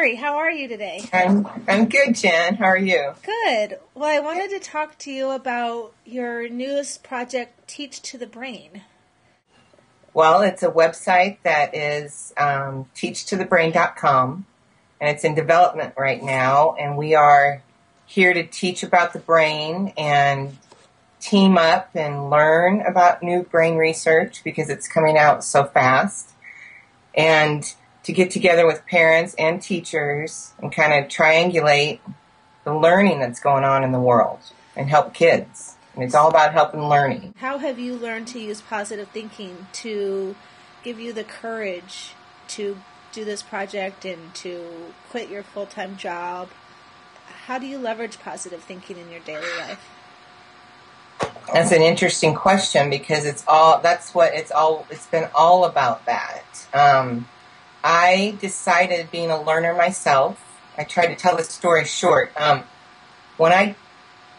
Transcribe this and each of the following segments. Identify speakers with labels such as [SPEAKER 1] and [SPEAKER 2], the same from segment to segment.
[SPEAKER 1] Mary. How are you today?
[SPEAKER 2] I'm good, Jen. How are you?
[SPEAKER 1] Good. Well, I wanted to talk to you about your newest project, Teach to the Brain.
[SPEAKER 2] Well, it's a website that is teachtothebrain.com, and it's in development right now, and we are here to teach about the brain and team up and learn about new brain research because it's coming out so fast, and to get together with parents and teachers and kind of triangulate the learning that's going on in the world and help kids. And it's all about helping learning.
[SPEAKER 1] How have you learned to use positive thinking to give you the courage to do this project and to quit your full-time job? How do you leverage positive thinking in your daily life?
[SPEAKER 2] That's an interesting question because it's been all about that. I decided, being a learner myself, I tried to tell this story short. When I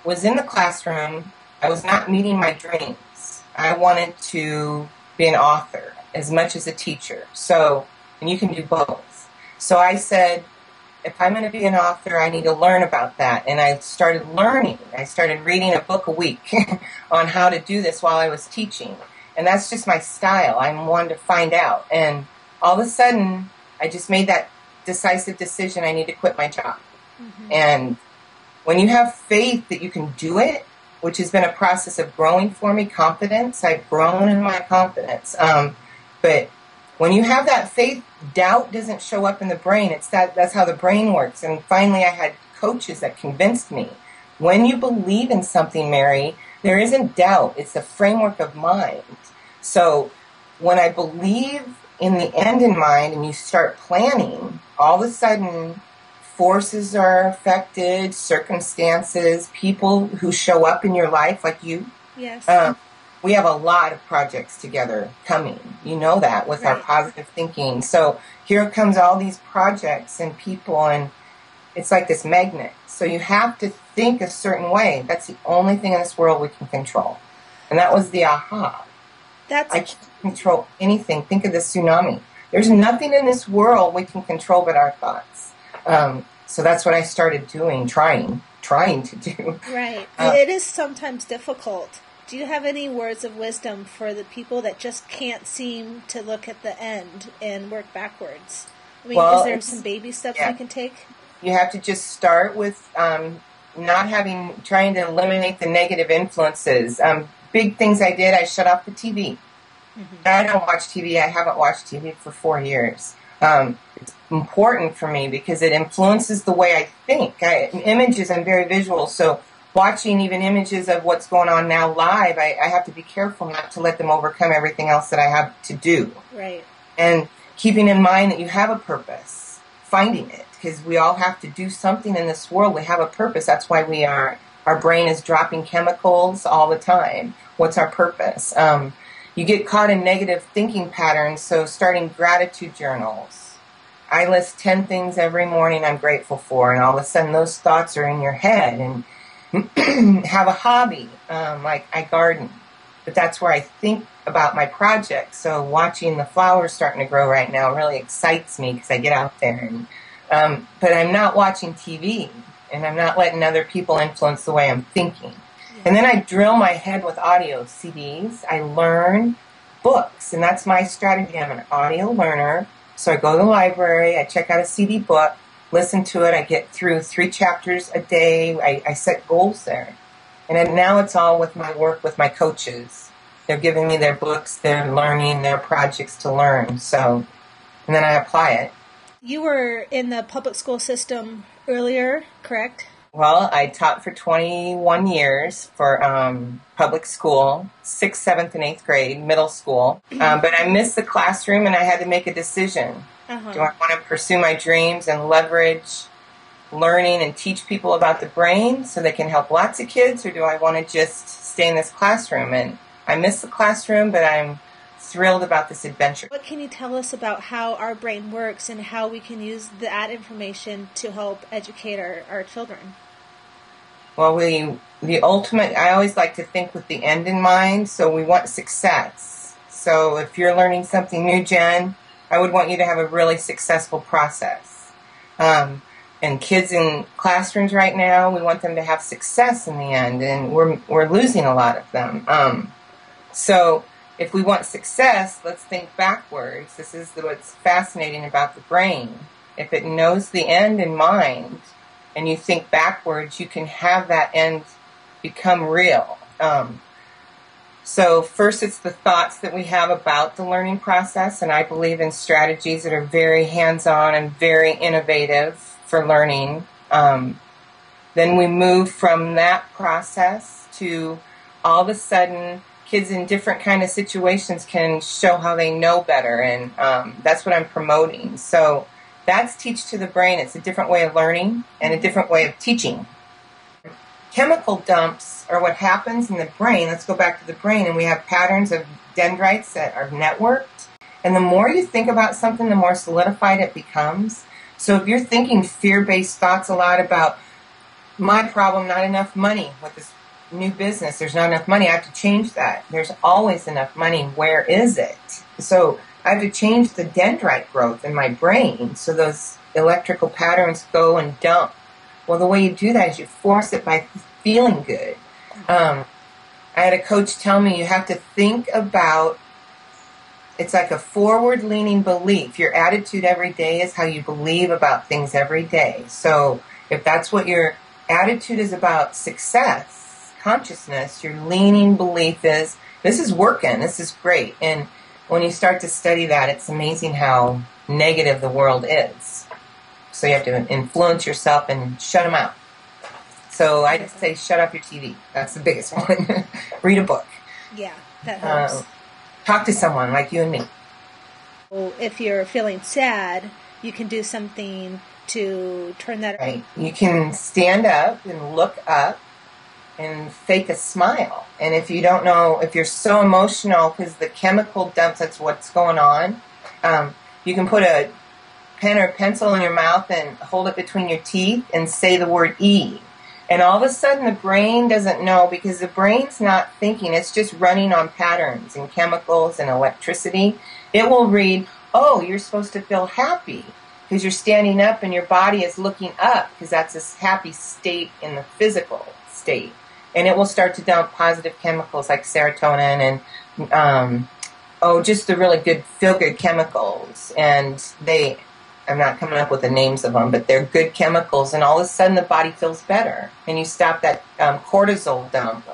[SPEAKER 2] was in the classroom, I was not meeting my dreams. I wanted to be an author as much as a teacher. And you can do both. So I said, if I'm going to be an author, I need to learn about that. And I started learning. I started reading a book a week on how to do this while I was teaching. And that's just my style. I'm one to find out. And all of a sudden, I just made that decisive decision. I need to quit my job. Mm-hmm. And when you have faith that you can do it, which has been a process of growing for me, confidence, I've grown in my confidence. But when you have that faith, doubt doesn't show up in the brain. That's how the brain works. And finally, I had coaches that convinced me. When you believe in something, Mary, there isn't doubt. It's the framework of mind. So when I believe in the end in mind and you start planning, all of a sudden forces are affected, circumstances, people who show up in your life like you.
[SPEAKER 1] Yes.
[SPEAKER 2] We have a lot of projects together coming. You know that with our positive thinking. So here comes all these projects and people, and it's like this magnet. So you have to think a certain way. That's the only thing in this world we can control. And that was the aha. I can't control anything. Think of the tsunami. There's nothing in this world we can control but our thoughts. So that's what I started doing, trying to do.
[SPEAKER 1] Right. It is sometimes difficult. Do you have any words of wisdom for the people that just can't seem to look at the end and work backwards? I mean, is there some baby steps we can take?
[SPEAKER 2] You have to just start with trying to eliminate the negative influences. Big things I did, I shut off the TV. Mm-hmm. I don't watch TV. I haven't watched TV for 4 years. It's important for me because it influences the way I think. Images, I'm very visual, so watching even images of what's going on now live, I have to be careful not to let them overcome everything else that I have to do.
[SPEAKER 1] Right.
[SPEAKER 2] And keeping in mind that you have a purpose, finding it, because we all have to do something in this world. We have a purpose. That's why our brain is dropping chemicals all the time. What's our purpose? You get caught in negative thinking patterns, so starting gratitude journals. I list 10 things every morning I'm grateful for, and all of a sudden those thoughts are in your head. And have a hobby, like I garden. But that's where I think about my project. So watching the flowers starting to grow right now really excites me because I get out there. And, but I'm not watching TV, and I'm not letting other people influence the way I'm thinking. And then I drill my head with audio CDs. I learn books, and that's my strategy. I'm an audio learner. So I go to the library, I check out a CD book, listen to it. I get through 3 chapters a day. I set goals there. And then now it's all with my work with my coaches. They're giving me their books, they're learning, their projects to learn. So, and then I apply it.
[SPEAKER 1] You were in the public school system earlier, correct?
[SPEAKER 2] Well, I taught for 21 years for public school, 6th, 7th, and 8th grade, middle school. But I missed the classroom, and I had to make a decision. Uh-huh. Do I want to pursue my dreams and leverage learning and teach people about the brain so they can help lots of kids, or do I want to just stay in this classroom? And I miss the classroom, but I'm thrilled about this adventure.
[SPEAKER 1] What can you tell us about how our brain works and how we can use that information to help educate our children?
[SPEAKER 2] Well, the ultimate, I always like to think with the end in mind, so we want success. So if you're learning something new, Jen, I would want you to have a really successful process. And kids in classrooms right now, we want them to have success in the end, and we're losing a lot of them. So if we want success, let's think backwards. This is what's fascinating about the brain. If it knows the end in mind, and you think backwards, you can have that end become real. So first, it's the thoughts that we have about the learning process, and I believe in strategies that are very hands-on and very innovative for learning. Then we move from that process to all of a sudden kids in different kind of situations can show how they know better, and that's what I'm promoting. So that's Teach to the Brain. It's a different way of learning and a different way of teaching. Chemical dumps are what happens in the brain. Let's go back to the brain, and we have patterns of dendrites that are networked. And the more you think about something, the more solidified it becomes. So if you're thinking fear-based thoughts a lot about my problem, not enough money with this new business, there's not enough money, I have to change that. There's always enough money. Where is it? So I have to change the dendrite growth in my brain so those electrical patterns go and dump. Well, the way you do that is you force it by feeling good. I had a coach tell me you have to think about, it's like a forward-leaning belief. Your attitude every day is how you believe about things every day. So if that's what your attitude is about success, consciousness, your leaning belief is, this is working, this is great. And when you start to study that, it's amazing how negative the world is. So you have to influence yourself and shut them out. So I just say shut off your TV. That's the biggest one. Read a book.
[SPEAKER 1] Yeah, that helps.
[SPEAKER 2] Talk to someone like you and me.
[SPEAKER 1] Well, if you're feeling sad, you can do something to turn that
[SPEAKER 2] right. You can stand up and look up and fake a smile. And if you don't know, if you're so emotional because the chemical dumps, that's what's going on, you can put a pen or pencil in your mouth and hold it between your teeth and say the word E. And all of a sudden the brain doesn't know, because the brain's not thinking. It's just running on patterns and chemicals and electricity. It will read, oh, you're supposed to feel happy because you're standing up and your body is looking up, because that's a happy state in the physical state. And it will start to dump positive chemicals like serotonin and, just the really good feel-good chemicals. And I'm not coming up with the names of them, but they're good chemicals, and all of a sudden the body feels better. And you stop that cortisol dump.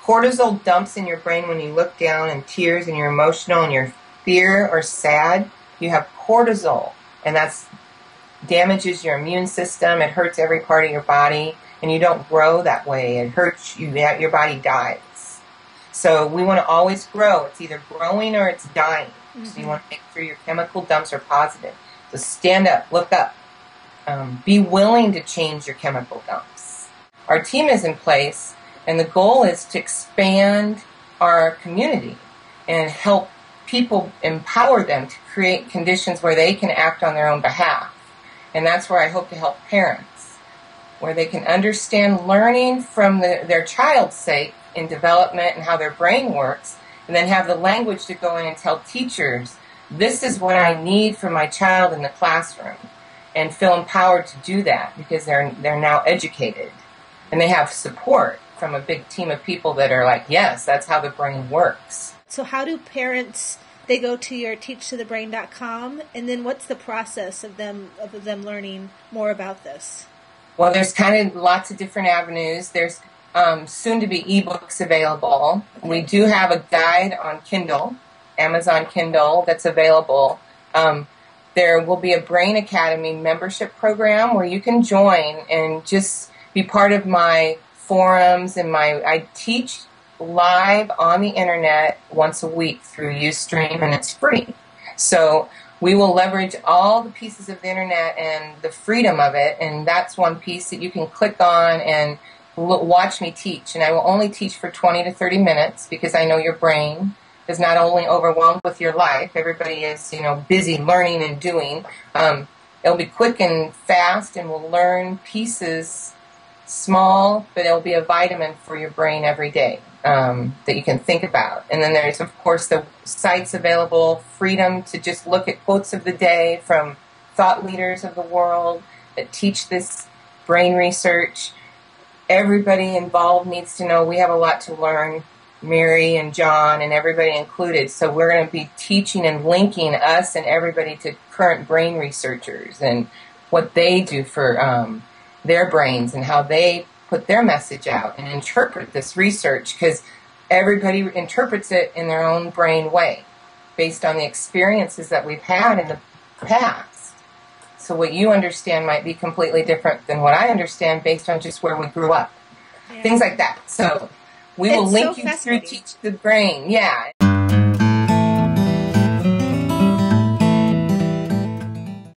[SPEAKER 2] Cortisol dumps in your brain when you look down and tears and you're emotional and you're fear or sad. You have cortisol, and that damages your immune system. It hurts every part of your body, and you don't grow that way. It hurts you. Your body dies. So we want to always grow. It's either growing or it's dying. So you want to make sure your chemical dumps are positive. So stand up, look up. Be willing to change your chemical dumps. Our team is in place, and the goal is to expand our community and help people, empower them to create conditions where they can act on their own behalf. And that's where I hope to help parents, where they can understand learning from their child's sake in development and how their brain works, and then have the language to go in and tell teachers, this is what I need for my child in the classroom, and feel empowered to do that because they're now educated. And they have support from a big team of people that are like, yes, that's how the brain works.
[SPEAKER 1] So how do parents, they go to your teachtothebrain.com, and then what's the process of them learning more about this?
[SPEAKER 2] Well, there's kind of lots of different avenues. There's soon to be ebooks available. We do have a guide on Kindle, Amazon Kindle, that's available. There will be a Brain Academy membership program where you can join and just be part of my forums, and I teach live on the internet once a week through Ustream, and it's free. So we will leverage all the pieces of the internet and the freedom of it, and that's one piece that you can click on and watch me teach. And I will only teach for 20 to 30 minutes because I know your brain is not only overwhelmed with your life. Everybody is, busy learning and doing. It'll be quick and fast, and we'll learn pieces, small, but it'll be a vitamin for your brain every day that you can think about. And then there's, of course, the sites available, freedom to just look at quotes of the day from thought leaders of the world that teach this brain research. Everybody involved needs to know we have a lot to learn, Mary and John and everybody included. So we're going to be teaching and linking us and everybody to current brain researchers and what they do for their brains and how they put their message out and interpret this research, because everybody interprets it in their own brain way based on the experiences that we've had in the past. So what you understand might be completely different than what I understand based on just where we grew up. Yeah. Things like that. So we will link you through Teach the Brain. Yeah.